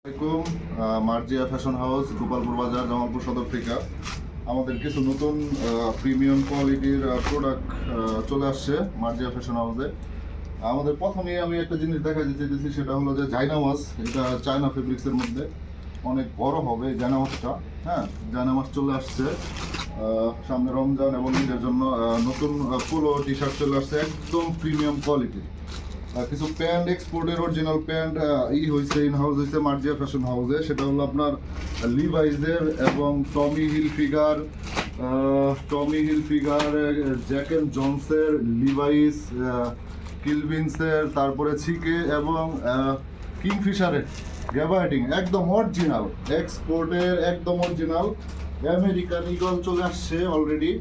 আসসালামাইকুম। Marjia fashion house, Gopalpur বাজার, জামালপুর সদর থেকে আমাদের কিছু নতুন প্রিমিয়াম কোয়ালিটির প্রোডাক্ট চলে আসছে মার্জিয়া ফ্যাশন হাউসে। আমাদের প্রথমেই আমি একটা জিনিস দেখা যেতেছি, সেটা হলো যে জায়নামাজ। এটা চায়না ফেব্রিক্সের মধ্যে অনেক বড় হবে জায়নামাজটা। হ্যাঁ, জায়নামাজ চলে আসছে। সামনে রমজান এবং ঈদের জন্য নতুন পোলো টি শার্ট চলে আসছে, একদম প্রিমিয়াম কোয়ালিটির। কিছু প্যান্ট এক্সপোর্টের অরিজিনাল প্যান্ট হয়েছে, ইন হাউস হয়েছে মার্জিয়া ফ্যাশন হাউসে। সেটা হলো আপনার লিভাইজের এবং Tommy Hilfiger, Jack and জনসের, লিভাইস, কিলভিন্সের, তারপরে ছিকে এবং কিংফিশারের গ্যাবার্ডিং একদম অরিজিনাল, এক্সপোর্টের একদম অরিজিনাল আমেরিকান ইগল চলে আসছে অলরেডি।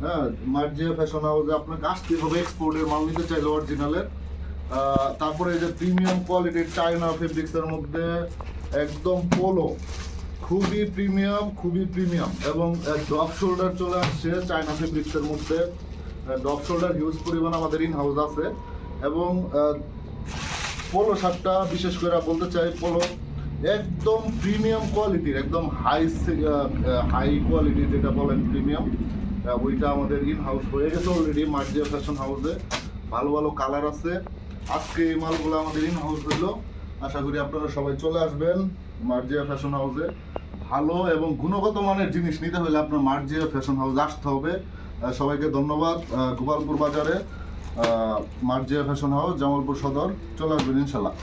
হ্যাঁ, মার্জিয়া ফ্যাশন হাউসে আপনাকে আসতে হবে এক্সপোর্টের মাল নিতে চাইলে অরিজিনালের। তারপরে এই যে প্রিমিয়াম কোয়ালিটির চায়না ফেব্রিক্সের মধ্যে একদম পোলো, খুবই প্রিমিয়াম এবং ড্রপ শোল্ডার চলে আসছে চায়না ফেব্রিক্সের মধ্যে। ড্রপ শোল্ডার হিউজ পরিমাণ আমাদের ইন হাউস আছে। এবং পোলো শার্টটা বিশেষ করে বলতে চাই, পোলো একদম প্রিমিয়াম কোয়ালিটির, একদম হাই কোয়ালিটির, যেটা বলেন প্রিমিয়াম, ওইটা আমাদের ইন হাউস হয়ে গেছে অলরেডি মার্জিয়া ফ্যাশন হাউসে। ভালো ভালো কালার আছে। আজকে এই মালগুলো আমাদের ইন হাউস হইলো। আশা করি আপনারা সবাই চলে আসবেন মার্জিয়া ফ্যাশন হাউসে। ভালো এবং গুণগত মানের জিনিস নিতে হলে আপনার মার্জিয়া ফ্যাশন হাউসে আসতে হবে। সবাইকে ধন্যবাদ। গোপালপুর বাজারে মার্জিয়া ফ্যাশন হাউস, জামালপুর সদর, চলে আসবেন ইনশাল্লাহ।